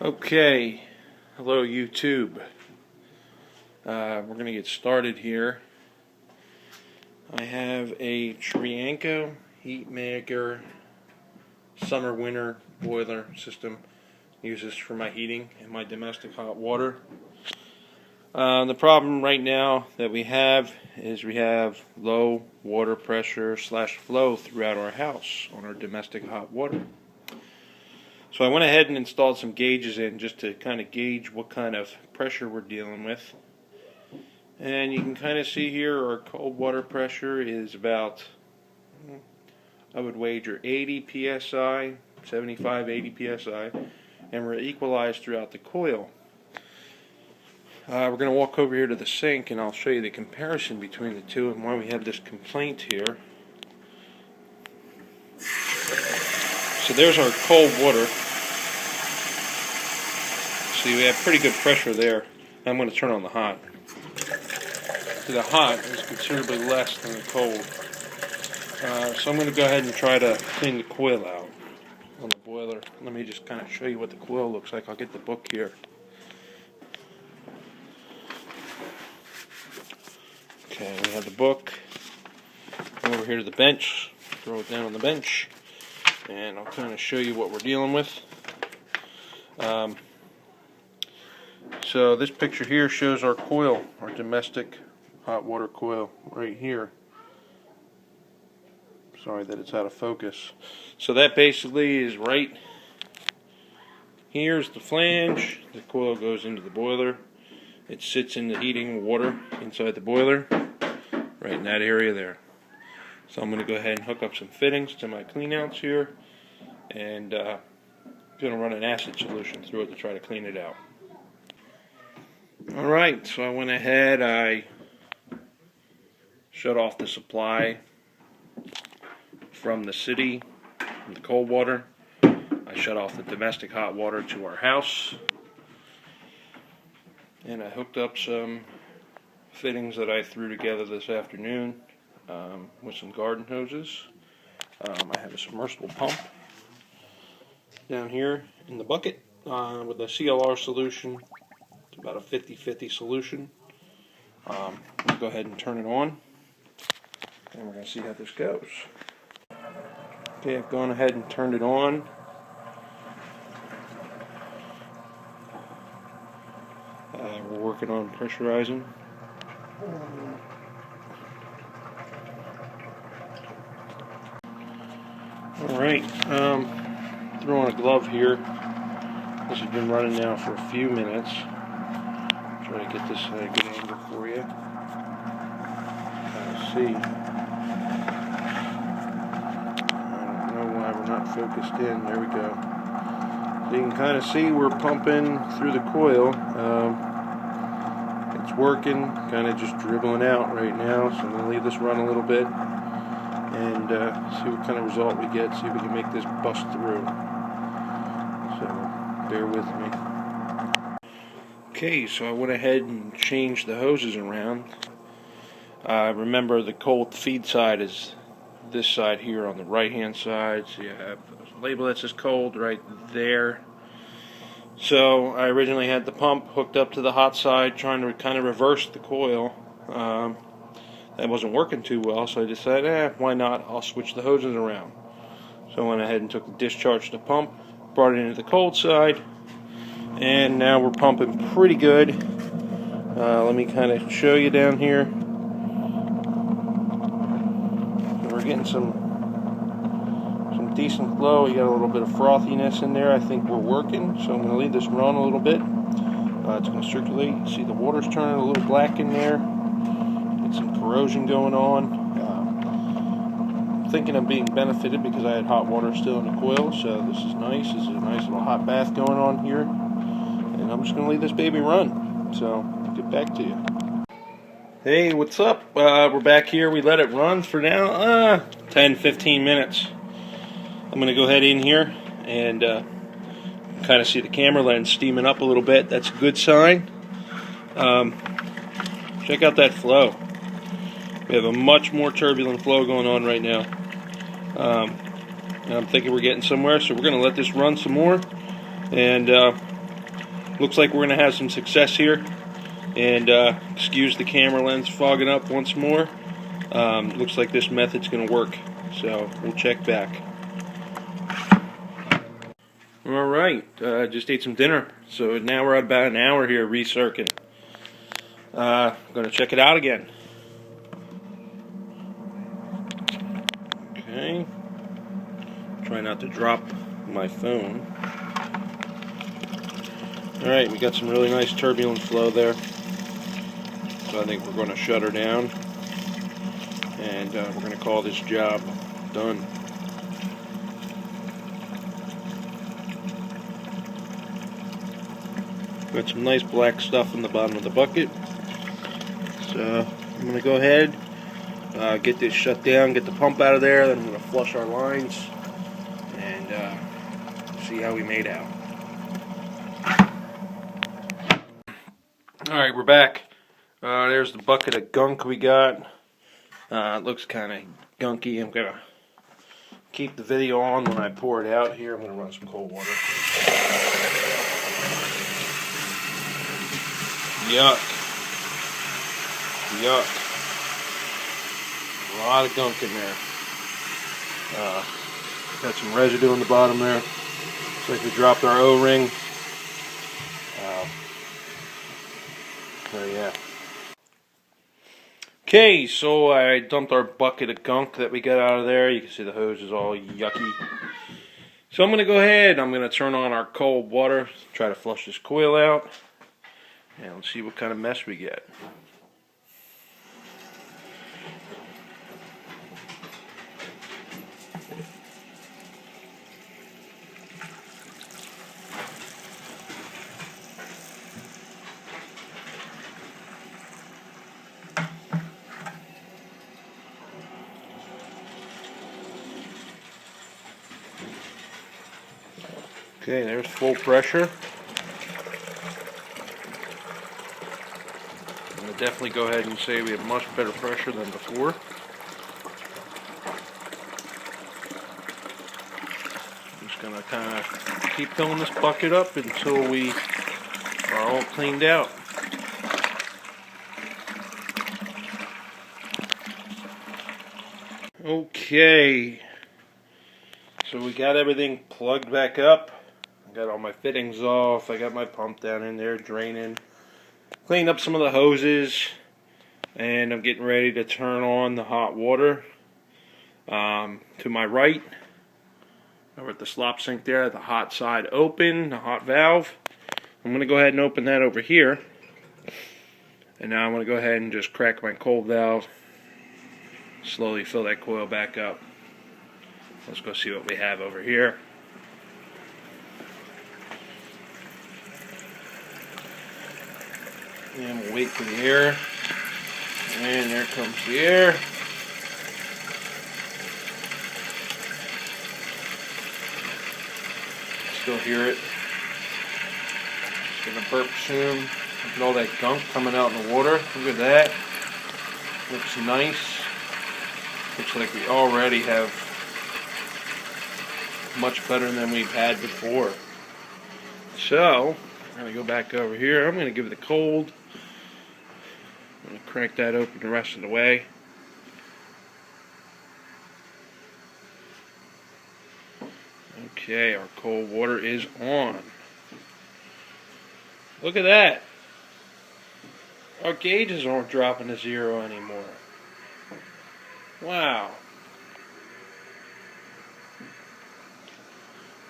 Okay, hello YouTube. We're going to get started here. I have a Trianco Heatmaker summer-winter boiler system. I use this for my heating and my domestic hot water. The problem right now that we have is we have low water pressure / flow throughout our house on our domestic hot water. So I went ahead and installed some gauges in just to kind of gauge what kind of pressure we're dealing with. And you can kind of see here our cold water pressure is about, I would wager 80 psi, 75, 80 psi, and we're equalized throughout the coil. We're going to walk over here to the sink and I'll show you the comparison between the two and why we have this complaint here. So there's our cold water. See, we have pretty good pressure there. I'm going to turn on the hot. So the hot is considerably less than the cold. So I'm going to go ahead and try to clean the coil out on the boiler. Let me just kind of show you what the coil looks like. I'll get the book here. Okay, we have the book. Come over here to the bench. Throw it down on the bench. And I'll kind of show you what we're dealing with. So this picture here shows our coil, our domestic hot water coil right here. Sorry that it's out of focus. So that basically is right here's the flange. The coil goes into the boiler. It sits in the heating water inside the boiler, right in that area there. So I'm going to go ahead and hook up some fittings to my cleanouts here, and I'm going to run an acid solution through it to try to clean it out. Alright, so I went ahead, I shut off the supply from the city, from the cold water. I shut off the domestic hot water to our house. And I hooked up some fittings that I threw together this afternoon with some garden hoses. I have a submersible pump down here in the bucket with a CLR solution. It's about a 50-50 solution. We'll go ahead and turn it on, and we're going to see how this goes. Okay, I've gone ahead and turned it on. We're working on pressurizing. Alright, throw on a glove here. This has been running now for a few minutes. Try to get this at a good angle for you. Kind of see. I don't know why we're not focused in. There we go. So you can kind of see we're pumping through the coil. It's working, kind of just dribbling out right now. So I'm going to leave this run a little bit and see what kind of result we get. See if we can make this bust through. So bear with me. Okay, so I went ahead and changed the hoses around. Remember, the cold feed side is this side here on the right hand side. So you have a label that says cold right there. So I originally had the pump hooked up to the hot side, trying to kind of reverse the coil. That wasn't working too well, so I decided, why not? I'll switch the hoses around. So I went ahead and took the discharge to the pump, brought it into the cold side, and now we're pumping pretty good. Let me kind of show you down here. We're getting some decent flow. You got a little bit of frothiness in there. I think we're working, so I'm going to leave this run a little bit. It's going to circulate. You see the water's turning a little black in there. Get some corrosion going on. I'm thinking I'm being benefited because I had hot water still in the coil, so this is nice. This is a nice little hot bath going on here. And I'm just going to leave this baby run. So, I'll get back to you. Hey, what's up? We're back here. We let it run for now 10-15 minutes. I'm going to go ahead in here and kind of see the camera lens steaming up a little bit. That's a good sign. Check out that flow. We have a much more turbulent flow going on right now. And I'm thinking we're getting somewhere, so we're going to let this run some more. And looks like we're going to have some success here. And excuse the camera lens fogging up once more. Looks like this method's going to work. So we'll check back. Alright, just ate some dinner. So now we're at about an hour here recircuiting. I'm going to check it out again. Okay. Try not to drop my phone. Alright, we got some really nice turbulent flow there. So I think we're going to shut her down. And we're going to call this job done. Got some nice black stuff in the bottom of the bucket. So I'm going to go ahead, get this shut down, get the pump out of there, then I'm going to flush our lines and see how we made out. Alright, we're back. There's the bucket of gunk we got. It looks kind of gunky. I'm going to keep the video on when I pour it out here. I'm going to run some cold water. Yuck. Yuck. A lot of gunk in there. Got some residue on the bottom there. Looks like we dropped our O-ring. So yeah. Okay, so I dumped our bucket of gunk that we got out of there. You can see the hose is all yucky. So I'm going to go ahead, I'm going to turn on our cold water, try to flush this coil out, and let's see what kind of mess we get. Okay, there's full pressure. I'm going to definitely go ahead and say we have much better pressure than before. I'm just going to kind of keep filling this bucket up until we are all cleaned out. Okay, so we got everything plugged back up. I got all my fittings off. I got my pump down in there draining. Cleaned up some of the hoses. And I'm getting ready to turn on the hot water. To my right, over at the slop sink there, the hot side open, the hot valve. I'm going to go ahead and open that over here. And now I'm going to go ahead and just crack my cold valve. Slowly fill that coil back up. Let's go see what we have over here. And we'll wait for the air. And there comes the air. Still hear it. It's gonna burp soon. Look at all that gunk coming out in the water. Look at that. Looks nice. Looks like we already have much better than we've had before. So, I'm going to go back over here. I'm going to give it a cold. I'm going to crank that open the rest of the way. Okay, our cold water is on. Look at that. Our gauges aren't dropping to zero anymore. Wow.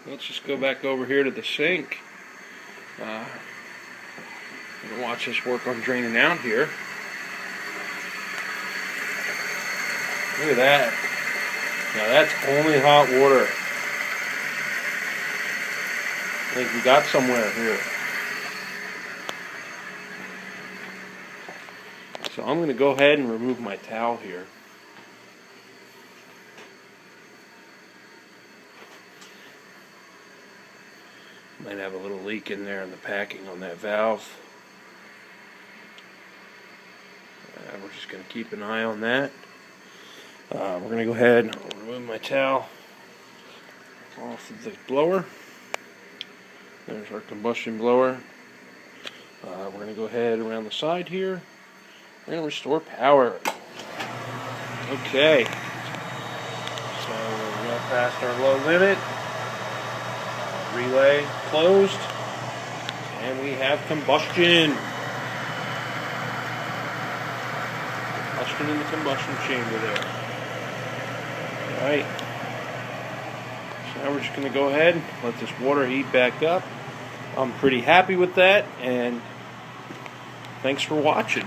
Let's just go back over here to the sink. And watch this work on draining out here. Look at that. Now that's only hot water. I think we got somewhere here. So I'm going to go ahead and remove my towel here. Might have a little leak in there in the packing on that valve. We're just going to keep an eye on that. We're going to go ahead and remove my towel off of the blower. There's our combustion blower. We're going to go ahead around the side here. We're going to restore power. Okay. So we're well past our low limit. Relay closed. And we have combustion. Combustion in the combustion chamber there. Alright. So now we're just going to go ahead and let this water heat back up. I'm pretty happy with that, and thanks for watching.